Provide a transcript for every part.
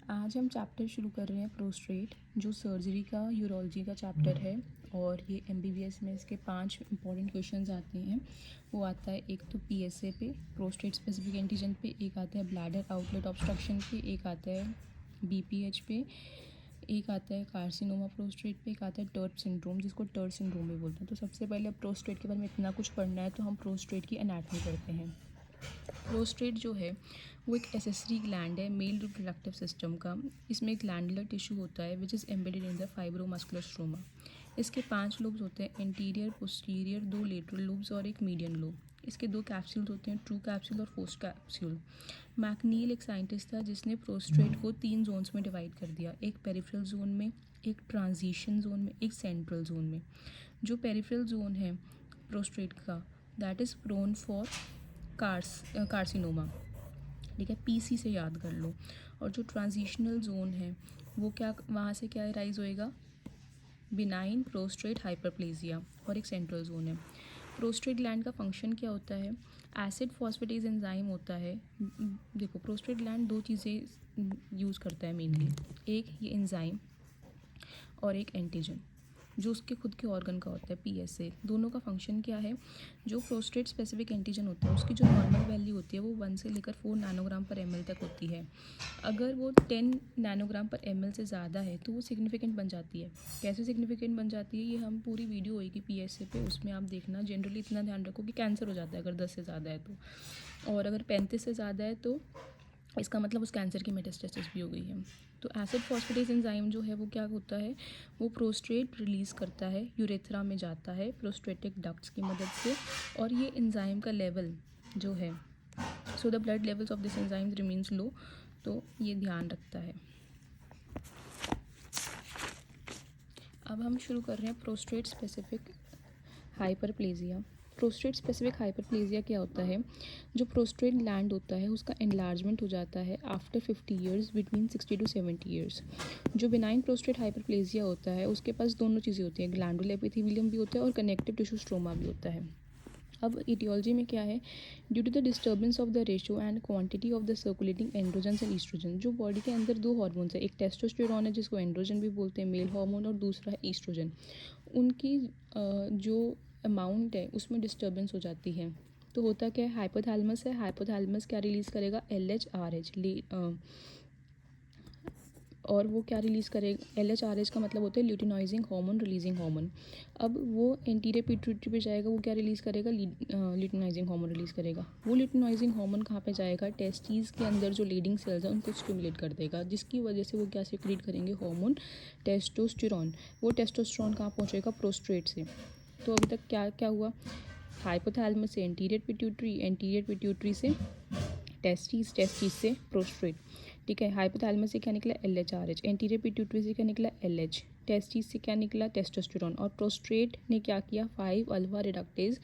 आज हम चैप्टर शुरू कर रहे हैं प्रोस्ट्रेट, जो सर्जरी का यूरोलॉजी का चैप्टर है। और ये एमबीबीएस में इसके 5 इंपॉर्टेंट क्वेश्चंस आते हैं। वो आता है एक तो पीएसए पे, प्रोस्टेट स्पेसिफिक एंटीजन पे, एक आता है ब्लैडर आउटलेट ऑब्स्ट्रक्शन पे, एक आता है बीपीएच पे, एक आता है कार्सिनोमा प्रोस्टेट पे, एक आता है टर्ट सिंड्रोम, जिसको टर्ट सिंड्रोम भी बोलते हैं। तो सबसे पहले प्रोस्टेट के बारे में इतना कुछ पढ़ना है तो हम प्रोस्टेट की एनाटॉमी पढ़ते हैं। प्रोस्टेट जो है वो एक एसेसरी ग्लैंड है मेल रिप्रोडक्टिव सिस्टम का। इसमें एक ग्लैंडुलर टिश्यू होता है which is embedded in the fibromuscular stroma. इसके 5 लोब्स होते हैं, एंटीरियर, पोस्टीरियर, 2 लेटरल लोब्स और एक मीडियन लोब। इसके 2 कैप्सूल्स होते हैं, ट्रू कैप्सूल और पोस्ट कैप्सूल। मैकनील एक साइंटिस्ट था जिसने प्रोस्टेट को 3 जोन्स में डिवाइड कर दिया, एक पेरिफेरल जोन में, एक ट्रांजिशन जोन में, एक सेंट्रल जोन में। जो पेरिफेरल जोन है प्रोस्टेट का, that is prone for carcinoma, ठीक है, पीसी से याद कर लो। और जो ट्रांजिशनल जोन है वो क्या, वहाँ से क्या राइज होएगा, बिनाइन प्रोस्टेट हाइपरप्लेजिया। और एक सेंट्रल जोन है। प्रोस्टेट ग्लैंड का फंक्शन क्या होता है, एसिड फॉस्फेटेज एंजाइम होता है। देखो प्रोस्टेट ग्लैंड 2 चीज़ें यूज़ करता है मेनली, एक ये एंजाइम और एक एंटीजन जो उसके खुद के ऑर्गन का होता है पीएसए। दोनों का फंक्शन क्या है, जो प्रोस्टेट स्पेसिफिक एंटीजन होता है उसकी जो नॉर्मल वैल्यू होती है वो 1 से लेकर 4 नैनोग्राम पर एमएल तक होती है। अगर वो 10 नैनोग्राम पर एमएल से ज़्यादा है तो वो सिग्निफिकेंट बन जाती है। कैसे सिग्निफिकेंट बन जाती है, ये हम पूरी वीडियो होगी पीएसए पे, उसमें आप देखना। जनरली इतना ध्यान रखो कि कैंसर हो जाता है अगर 10 से ज़्यादा है तो, और अगर 35 से ज़्यादा है तो इसका मतलब उस कैंसर की मेटास्टेसिस भी हो गई है। तो एसिड फॉस्फेटेज एंजाइम जो है वो क्या होता है, वो प्रोस्टेट रिलीज़ करता है, यूरेथ्रा में जाता है प्रोस्टेटिक डक्ट्स की मदद से। और ये एंजाइम का लेवल जो है, so the blood levels of this enzyme remains low, तो ये ध्यान रखता है। अब हम शुरू कर रहे हैं prostate specific hyperplasia. Prostate specific hyperplasia क्या होता है, जो प्रोस्टेट ग्लैंड होता है उसका एनलार्जमेंट हो जाता है after 50 years, between 60 to 70 years. जो बिनाइन प्रोस्टेट हाइपरप्लेजिया होता है उसके पास दोनों चीज़ें होती हैं, ग्लैंडुलर एपिथेलियम भी होता है और कनेक्टिव टिश्यू स्ट्रोमा भी होता है। अब इटियोलॉजी में क्या है, due to the disturbance of the ratio and quantity of the circulating androgen and estrogen. जो बॉडी के अंदर 2 हार्मोन्स है, एक टेस्टोस्टेरोन है जिसको एंड्रोजन भी बोलते हैं मेल हार्मोन, और दूसरा है ईस्ट्रोजन। उनकी जो अमाउंट है उसमें डिस्टर्बेंस हो जाती है। तो होता क्या है, हाइपोथैलेमस है, हाइपोथैलेमस क्या रिलीज़ करेगा, LHRH, और वो क्या रिलीज़ करेगा, LHRH का मतलब होता है ल्यूटिनाइजिंग हार्मोन रिलीजिंग हार्मोन। अब वो एंटीरियर पिट्यूटरी पे जाएगा, वो क्या रिलीज़ करेगा, ल्यूटिनाइजिंग हार्मोन रिलीज़ करेगा। वो ल्यूटिनाइजिंग हार्मोन कहाँ पे जाएगा, टेस्टीज़ के अंदर जो लीडिंग सेल्स हैं उनको स्टिमुलेट कर देगा, जिसकी वजह से वो क्या सिक्रीट करेंगे, हार्मोन टेस्टोस्टेरोन। वो टेस्टोस्टेरोन कहाँ पहुँचेगा, प्रोस्टेट से। तो अभी तक क्या क्या हुआ, हाइपोथैलेमस से एंटीरियर पिट्यूटरी, एंटीरियर पिट्यूटरी से टेस्टीज, टेस्टीज से प्रोस्टेट, ठीक है। हाइपोथैलेमस से क्या निकला, LHRH, एंटीरियर पिट्यूटरी से क्या निकला, LH, टेस्टीज से क्या निकला, टेस्टोस्टेरोन। और प्रोस्टेट ने क्या किया, 5 अल्फा रिडक्टेज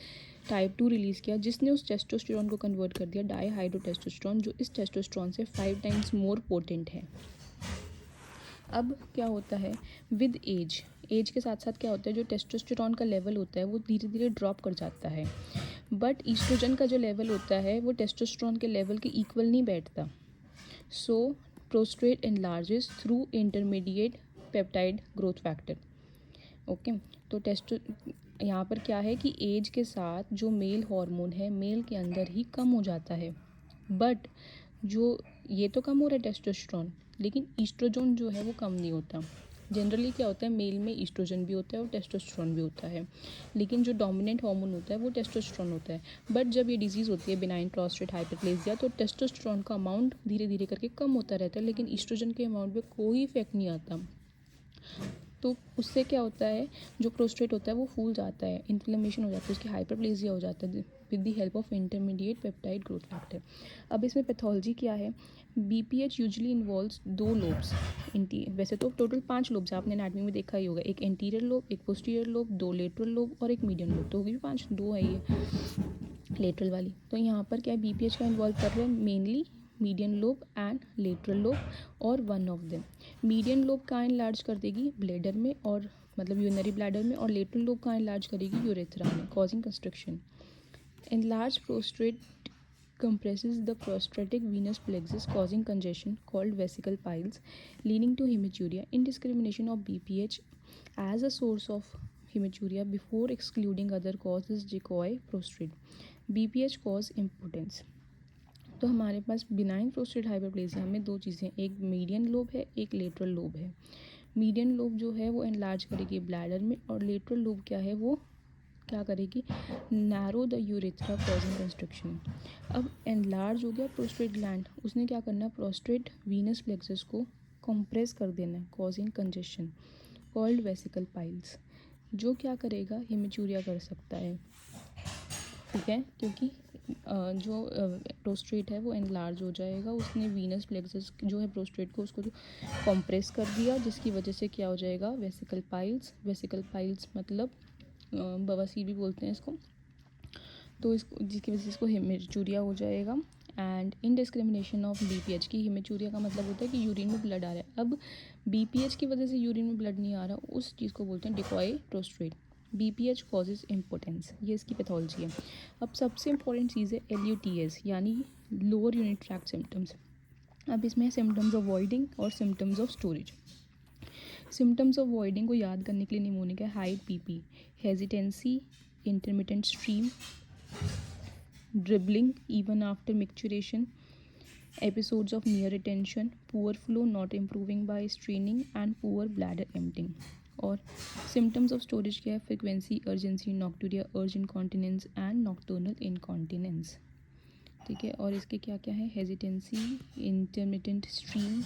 टाइप 2 रिलीज़ किया, जिसने उस टेस्टोस्टेरोन को कन्वर्ट कर दिया डाईहाइड्रोटेस्टोस्टेरोन, जो इस टेस्टोस्टेरोन से 5 टाइम्स मोर पोटेंट है। अब क्या होता है, विद एज के साथ साथ क्या होता है, जो टेस्टोस्टेरोन का लेवल होता है वो धीरे धीरे ड्रॉप कर जाता है, बट ईस्ट्रोजन का जो लेवल होता है वो टेस्टोस्टेरोन के लेवल के इक्वल नहीं बैठता। So prostate enlarges through intermediate peptide growth factor. Okay, तो टेस्टो यहाँ पर क्या है कि एज के साथ जो मेल हार्मोन है मेल के अंदर ही कम हो जाता है, बट जो ये तो कम हो रहा है टेस्टोस्टेरोन, लेकिन ईस्ट्रोजन जो है वो कम नहीं होता। जनरली क्या होता है, मेल में ईस्ट्रोजन भी होता है और टेस्टोस्टेरोन भी होता है, लेकिन जो डोमिनेंट हार्मोन होता है वो टेस्टोस्टेरोन होता है। बट जब ये डिजीज़ होती है बिनाइन प्रोस्टेट हाइपरप्लेजिया, तो टेस्टोस्टेरोन का अमाउंट धीरे धीरे करके कम होता रहता है, लेकिन ईस्ट्रोजन के अमाउंट पे कोई इफेक्ट नहीं आता। तो उससे क्या होता है, जो प्रोस्टेट होता है वो फूल जाता है, इन्फ्लेमेशन हो जाता है, उसकी हाइपरप्लेजिया हो जाता है with the help of intermediate peptide growth factor. अब इसमें पैथोलॉजी क्या है, बीपीएच यूजुअली इन्वॉल्व्स 2 लोब्स, वैसे तो टोटल 5 लोब्स आपने एनाटॉमी में देखा ही होगा, एक एंटीरियर लोब, एक पोस्टीरियर लोब, 2 लेटरल लोब और एक मीडियन लोब, तो होगी 5, 2 है ये लेटरल वाली। तो यहाँ पर क्या है, बीपीएच का इन्वॉल्व कर रहे हैं mainly median lobe and lateral lobe, और one of them median lobe का इनलार्ज कर देगी ब्लैडर में, और मतलब यूरिनरी ब्लैडर में, और लेटरल लोब का इनलार्ज करेगी यूरेथ्रा में, causing construction. Enlarge prostate compresses the prostatic venous plexus, causing congestion called vesical piles, leading to hematuria. Indiscrimination of BPH as a source of hematuria before excluding other causes decoy prostrate. BPH cause impotence. तो हमारे पास benign prostate hyperplasia में दो चीज़ें, एक median lobe है, एक lateral lobe है. Median lobe जो है वो एनलार्ज करेगी ब्लैडर में, और लेटरल लोब क्या है वो क्या करेगी, narrow the urethra causing construction. अब एनलार्ज हो गया प्रोस्टेट ग्लैंड, उसने क्या करना है, प्रोस्टेट वीनस प्लेक्सस को कंप्रेस कर देना है, causing congestion called vesicle piles, जो क्या करेगा, हिमेचूरिया कर सकता है. ठीक है, क्योंकि जो प्रोस्टेट है वो एनलार्ज हो जाएगा, उसने वीनस प्लेक्सस जो है प्रोस्टेट को उसको कंप्रेस कर दिया, जिसकी वजह से क्या हो जाएगा, वेसिकल पाइल्स. वेसिकल पाइल्स मतलब बवासीर भी बोलते हैं इसको, तो इसको जिसकी वजह से इसको हिमेचूरिया हो जाएगा. एंड इनडिस्क्रिमिनेशन ऑफ बीपीएच की हिमेचूरिया का मतलब होता है कि यूरिन में ब्लड आ रहा है. अब बीपीएच की वजह से यूरिन में ब्लड नहीं आ रहा, उस चीज़ को बोलते हैं decoy prostate. BPH causes impotence, ये इसकी पैथोलॉजी है. अब सबसे इंपॉर्टेंट चीज़ है LUTS यानी लोअर यूनिट ट्रैक्ट सिम्टम्स. अब इसमें सिम्टम्स ऑफ वॉइडिंग और symptoms of storage. Symptoms of voiding को याद करने के लिए निमोनिक है height PP, hesitancy, intermittent stream, dribbling even after micturition, episodes of near retention, poor flow not improving by straining, and poor bladder emptying. और symptoms of storage क्या है, frequency, urgency, nocturia, urge incontinence and nocturnal incontinence. ठीक है, और इसके क्या क्या है, hesitancy, intermittent stream,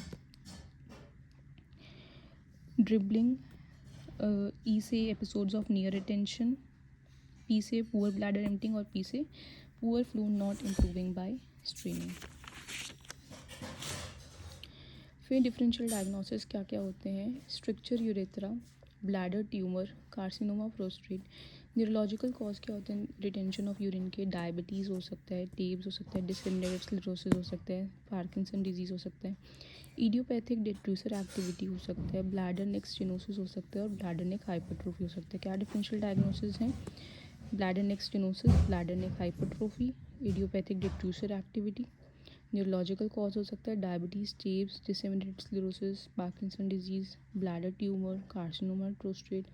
dribbling, E से episodes of near retention, P से poor bladder emptying, और P से poor flow not improving by straining. फिर डिफरेंशियल डायग्नोसिस क्या क्या होते हैं, structure urethra, bladder tumour, carcinoma prostate. Neurological cause क्या होते हैं, रिटेंशन ऑफ यूरिन के, डायबिटीज़ हो सकता है, टेब्स हो सकता है, डिसक्रिमिनेटेड स्क्लेरोसिस हो सकता है, पार्किंसन डिजीज़ हो सकता है, इडियोपैथिक डिट्रूसर एक्टिविटी हो सकता है, ब्लैडर नेक स्टेनोसिस हो सकता है, और ब्लैडर नेक हाइपरट्रोफी हो सकता है. क्या डिफरेंशियल डायग्नोसिस हैं, bladder neck stenosis, bladder neck hypertrophy, idiopathic detrusor activity. Neurological cause हो सकता है diabetes, tabes, disseminated sclerosis, Parkinson disease, bladder tumour, carcinoma prostate,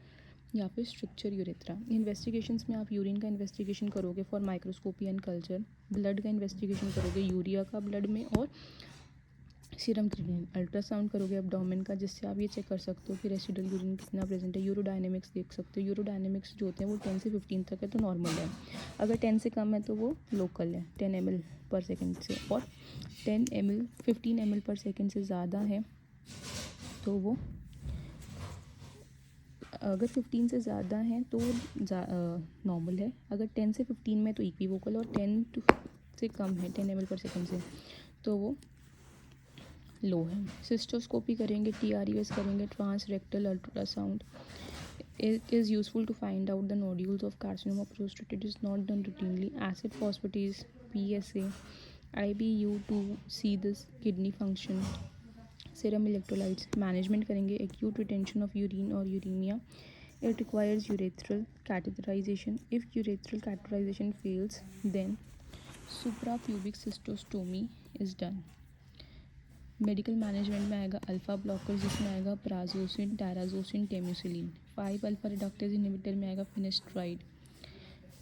या फिर स्ट्रक्चर यूरेथ्रा. इन्वेस्टिगेशंस में आप यूरिन का इन्वेस्टिगेशन करोगे for microscopy and culture, blood का इन्वेस्टिगेशन करोगे यूरिया का ब्लड में, और सीरम क्रिएटिनिन. अल्ट्रासाउंड करोगे एब्डोमेन का, जिससे आप ये चेक कर सकते हो कि रेसिडुअल यूरिन कितना प्रेजेंट है. यूरोडायनेमिक्स देख सकते हो, यूरोडायनेमिक्स जो होते हैं वो 10 से 15 तक है तो नॉर्मल है, अगर 10 से कम है तो वो लोकल है 10 ml पर सेकेंड से, और 15 ml पर सेकेंड से ज़्यादा है तो वो, अगर 15 से ज़्यादा है तो नॉर्मल है, अगर 10 से 15 में तो इक्विवोकल, और 10 से कम है 10 ml पर सेकेंड से तो वो लो है. सिस्टोस्कोपी करेंगे, TRUS करेंगे, trans rectal ultrasound. It is useful to find out the nodules of carcinoma prostate. It is not done routinely. Acid phosphatase, PSA, IBU to see this kidney function. Serum electrolytes. Management करेंगे, acute retention of urine or uremia. It requires urethral catheterization. If urethral catheterization fails, then suprapubic cystostomy is done. Medical management में आएगा alpha blocker, जिसमें आएगा prazosin, टैराजोसिन, टेम्यूसिलिन. 5 alpha reductase inhibitor में आएगा finasteride.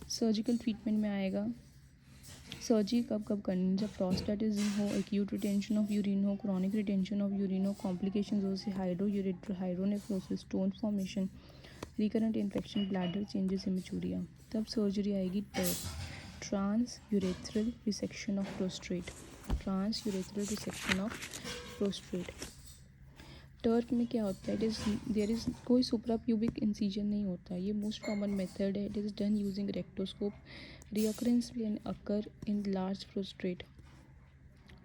Surgical treatment में आएगा, surgery कब कब करनी, जब प्रोस्टेटिज्म हो, एक्यूट रिटेंशन ऑफ यूरिन हो, क्रॉनिक रिटेंशन ऑफ यूरिन हो, कॉम्प्लिकेशंस हो जैसे hydroureter, hydronephrosis, stone formation, recurrent infection, bladder changes, haematuria, तब सर्जरी आएगी trans urethral resection of prostate. Trans urethral resection of prostate. TURP में क्या होता है, देयर इज़ कोई सुप्राप्यूबिक इंसिजन नहीं होता, ये मोस्ट कॉमन मेथड है. It is done using rectoscope. Recurrence can occur in large prostate.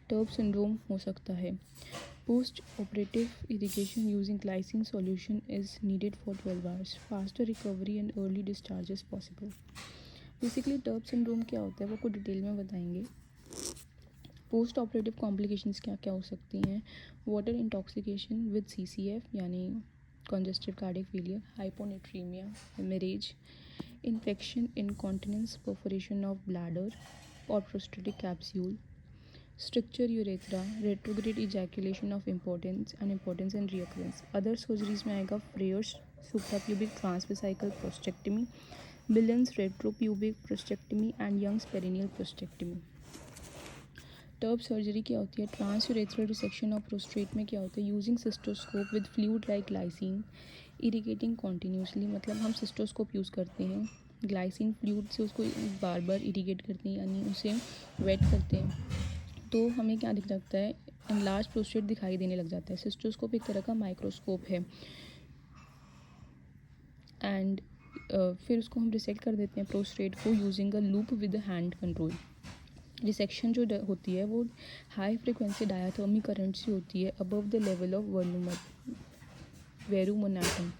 TURP syndrome हो सकता है. Post operative irrigation using glycine solution is needed for 12 hours. Faster recovery and early discharge is possible. Basically TURP syndrome क्या होता है वो को detail में बताएंगे. पोस्ट ऑपरेटिव कॉम्प्लिकेशंस क्या क्या हो सकती हैं, वाटर इंटॉक्सिकेशन विद CCF यानी congestive cardiac failure, hyponatremia, hemorrhage, infection, incontinence, perforation of bladder, or prostatic capsule, stricture urethra, retrograde ejaculation of importance and reoccurrence. Other surgeries में आएगा Freer's suprapubic transvesical prostatectomy, Billon's retropubic prostatectomy and Young's perineal prostatectomy. TURP surgery क्या होती है? Trans urethral resection of prostate में क्या होता है? Using cystoscope with fluid like glycine irrigating continuously, मतलब हम सिस्टोस्कोप यूज़ करते हैं, ग्लाइसिन फ्लूइड से उसको बार बार इरिगेट करते हैं, यानी उसे वेट करते हैं, तो हमें क्या दिख सकता है? एनलार्ज प्रोस्टेट दिखाई देने लग जाता है। सिस्टोस्कोप एक तरह का माइक्रोस्कोप है एंड फिर उसको हम रिसेक्ट कर देते हैं प्रोस्टेट को using a loop with hand control. Resection जो होती है वो हाई फ्रिक्वेंसी डायाथर्मिक करंट से होती है above the level of verumontanum.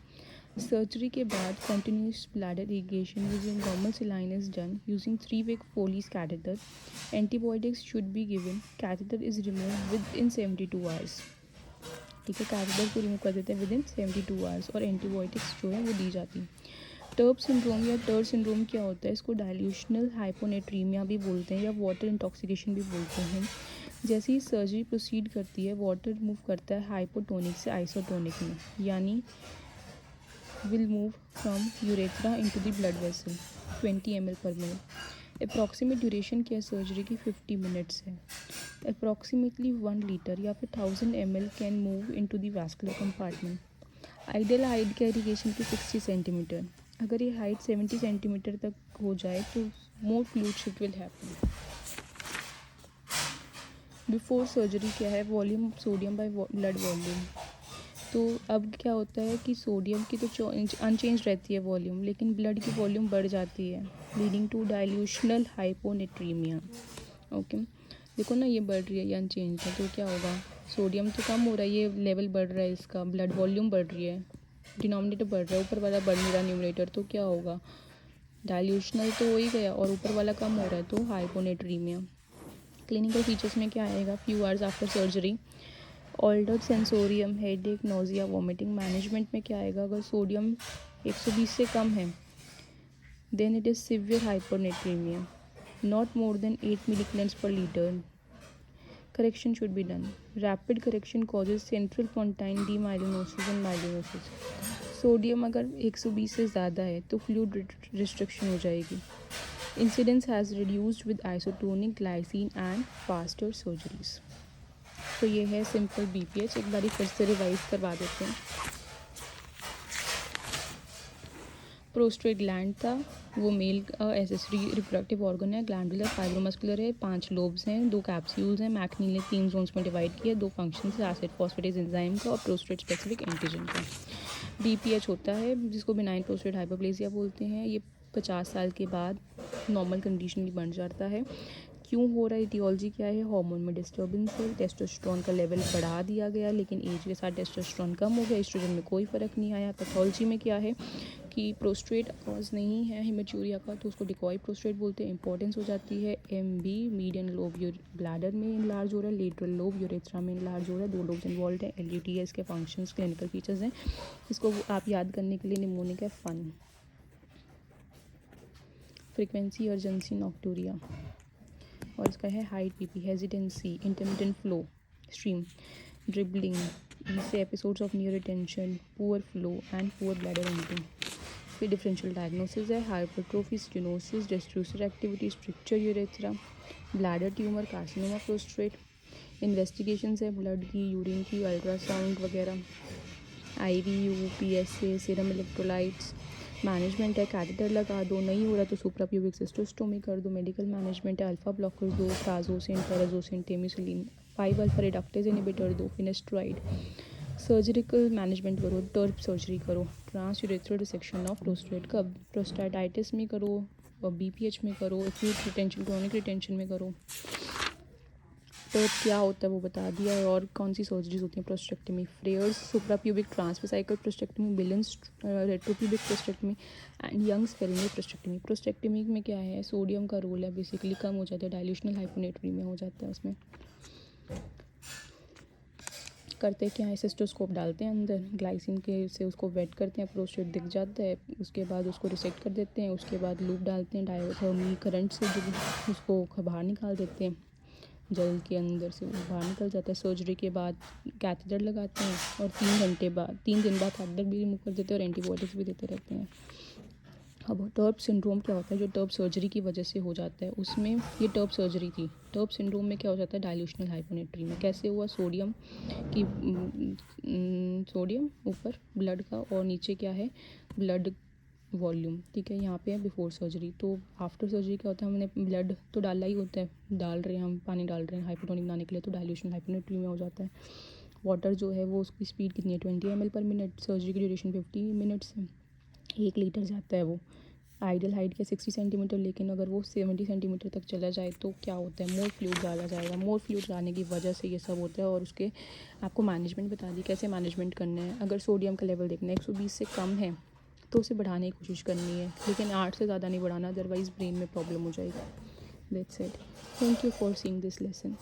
Surgery के बाद continuous bladder irrigation using normal saline is done using 3-week Foley's catheter. Antibiotics should be given. Catheter is removed within 72 hours. ठीक है, catheter को remove कर देते हैं विद इन 72 आवर्स और antibiotics जो है वो दी जाती है। टर्ब सिंड्रोम या टर्ब सिंड्रोम क्या होता है? इसको डाइल्यूशनल हाइपोनेट्रीमिया भी बोलते हैं या वाटर इंटॉक्सिकेशन भी बोलते हैं। जैसे ही सर्जरी प्रोसीड करती है वाटर मूव करता है हाइपोटोनिक से आइसोटोनिक में, यानी will move from urethra into the blood vessel 20 ml per minute। Approximate duration क्या है सर्जरी की? 50 मिनट्स है। अप्रॉक्सीमेटली 1 लीटर या फिर 1000 ml can move into the vascular compartment. Ideal height का इरिगेशन की 60 सेंटीमीटर। अगर ये हाइट 70 सेंटीमीटर तक हो जाए तो more fluid shift will happen. Before surgery क्या है? Volume sodium by blood volume. तो अब क्या होता है कि सोडियम की तो अनचेंज रहती है वॉल्यूम, लेकिन ब्लड की वॉल्यूम बढ़ जाती है लीडिंग टू डाइल्यूशनल हाइपोनेट्रीमिया। ओके, देखो ना, ये बढ़ रही है, ये अनचेंज है, तो क्या होगा? सोडियम तो कम हो रहा है, ये लेवल बढ़ रहा है, इसका ब्लड वॉल्यूम बढ़ रही है, डिनोमिनेटर बढ़ रहा है, ऊपर वाला बढ़ नहीं रहा न्यूमरेटर, तो क्या होगा? डाइल्यूशनल तो हो ही गया और ऊपर वाला कम हो रहा है, तो हाइपोनेट्रीमिया। क्लिनिकल फीचर्स में क्या आएगा? Few hours after surgery altered sensorium, headache, nausea, vomiting. Management में क्या आएगा? अगर सोडियम 120 से कम है then it is severe hyponatraemia, not more than 8 milligrams per litre. Correction should be done. Rapid correction causes central pontine demyelinosis and myelinosis. Sodium अगर 120 से ज़्यादा है तो फ्लूइड रिस्ट्रिक्शन हो जाएगी। Incidence has reduced with isotonic glycine and faster surgeries. तो ये है सिंपल BPH। एक बारी फिर से रिवाइज करवा देते हैं। प्रोस्टेट ग्लैंड था, वो मेल का एसेसरी रिप्रोडक्टिव ऑर्गन है। ग्लैंडुलर फाइब्रोमस्कुलर है, 5 लोब्स हैं, 2 कैप्सूल्स हैं। मैकनील ने 3 जोन्स में डिवाइड किया, 2 फंक्शंस है, एसिड फॉस्फेटेज एंजाइम का और प्रोस्टेट स्पेसिफिक एंटीजन का। BPH होता है जिसको बिनाइन प्रोस्टेट हाइपरप्लेसिया बोलते हैं। ये 50 साल के बाद नॉर्मल कंडीशन में बन जाता है। क्यों हो रहा है? इटियोलॉजी क्या है? हार्मोन में डिस्टर्बेंस है, टेस्टोस्टेरोन का लेवल बढ़ा दिया गया, लेकिन एज के साथ टेस्टोस्टेरोन कम हो गया, एस्ट्रोजन में कोई फ़र्क नहीं आया। पैथोलॉजी में क्या है कि प्रोस्टेट कॉज नहीं है हिमेचूरिया का, तो उसको डिकॉय प्रोस्टेट बोलते हैं। इंपॉर्टेंस हो जाती है MB, मीडियन लोब ब्लैडर में इनलार्ज हो रहा है, लेटरल लोब यूरेथ्रा में इनलार्ज हो रहा है, 2 लोब्स इन्वॉल्व हैं। LUTS के फंक्शंस, क्लिनिकल फीचर्स हैं। इसको आप याद करने के लिए निमोनिक है फन। फ्रीक्वेंसी अर्जेंसी नॉक्टूरिया और इसका है height PP, hesitancy, intermittent flow, stream, dribbling, इससे episodes of near retention, poor flow and poor bladder empty. फिर डिफरेंशियल डायग्नोसिस है hypertrophy, stenosis, detrusor activity, structure urethra, bladder tumour, carcinoma prostate. Investigations है blood की, urine की, ultrasound वगैरह, IVU, PSA, serum electrolytes. Management है catheter लगा दो, नहीं हो रहा तो सुप्राप्यूबिक सिस्टोस्टोमी कर दो। मेडिकल मैनेजमेंट है अल्फा ब्लॉकर दो, prazosin, terazosin, tamsulosin, 5 alpha reductase inhibitor दो, फिनेस्ट्राइड। सर्जिकल मैनेजमेंट करो, टर्ब सर्जरी करो, trans urethral dissection of prostate कब? प्रोस्टेटाइटिस में करो और BPH में करो, एक्यूट रिटेंशन, क्रोनिक रिटेंशन में करो। तो क्या होता है वो बता दिया है। और कौन सी सर्जरीज होती हैं? Prostatectomy, Freyer's suprapubic transvesical prostatectomy, Millin's retropubic prostatectomy and Young's perineal prostatectomy. Prostatectomy में क्या है? सोडियम का रोल है, बेसिकली कम हो जाता है, डाइल्यूशनल हाइपोनेट्रीमिया हो जाता है उसमें। करते क्या है, सिस्टोस्कोप डालते हैं अंदर, ग्लाइसिन के से उसको वेट करते हैं, प्रोस्टेट दिख जाता है, उसके बाद उसको रिसेक्ट कर देते हैं, उसके बाद लूप डालते हैं डायोथर्मी करंट से, जो उसको बाहर निकाल देते हैं, जल के अंदर से वो बाहर निकल जाता है। सर्जरी के बाद कैथेटर लगाते हैं और 3 दिन बाद कैथेटर भी रिमूव कर देते हैं और एंटीबायोटिक्स भी देते रहते हैं। अब टर्प सिंड्रोम क्या होता है, जो टर्प सर्जरी की वजह से हो जाता है, उसमें ये टर्प सर्जरी थी। टर्प सिंड्रोम में क्या हो जाता है, डाइल्यूशनल हाइपोनेट्री में कैसे हुआ, सोडियम ऊपर ब्लड का और नीचे क्या है, ब्लड वॉल्यूम, ठीक है। यहाँ पे है बिफोर सर्जरी। तो आफ्टर सर्जरी क्या होता है, हमने ब्लड तो डाला ही होता है, हम पानी डाल रहे हैं हाइपोटोनिक बनाने के लिए, तो डाइल्यूशन हाइपोनेट्री में हो जाता है। वाटर जो है वो उसकी स्पीड कितनी है, 20 ml पर मिनट, सर्जरी की ड्यूरेशन 50 मिनट्स है, 1 लीटर जाता है वो। आइडियल हाइट के 60 सेंटीमीटर, लेकिन अगर वो 70 सेंटीमीटर तक चला जाए तो क्या होता है, मोर फ्लूइड ज़्यादा जाएगा। मोर फ्लूइड आने की वजह से ये सब होता है। और उसके आपको मैनेजमेंट बता दी, कैसे मैनेजमेंट करना है। अगर सोडियम का लेवल देखना है 120 से कम है तो उसे बढ़ाने की कोशिश करनी है, लेकिन 8 से ज़्यादा नहीं बढ़ाना, अदरवाइज़ ब्रेन में प्रॉब्लम हो जाएगी। That's it. Thank you for seeing this lesson.